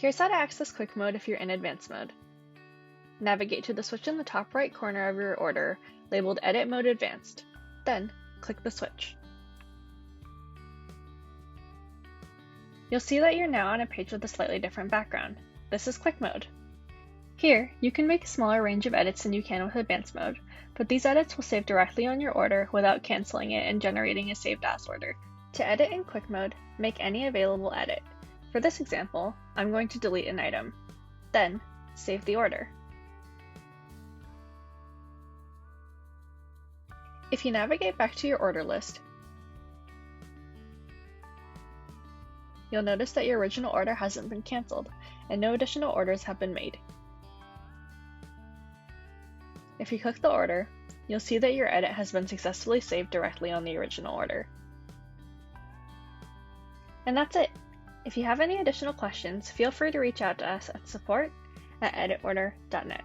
Here's how to access Quick Mode if you're in Advanced Mode. Navigate to the switch in the top right corner of your order labeled Edit Mode Advanced. Then, click the switch. You'll see that you're now on a page with a slightly different background. This is Quick Mode. Here, you can make a smaller range of edits than you can with Advanced Mode, but these edits will save directly on your order without canceling it and generating a saved as order. To edit in Quick Mode, make any available edit. For this example, I'm going to delete an item. Then, save the order. If you navigate back to your order list, you'll notice that your original order hasn't been canceled, and no additional orders have been made. If you click the order, you'll see that your edit has been successfully saved directly on the original order. And that's it! If you have any additional questions, feel free to reach out to us at support@editorder.net.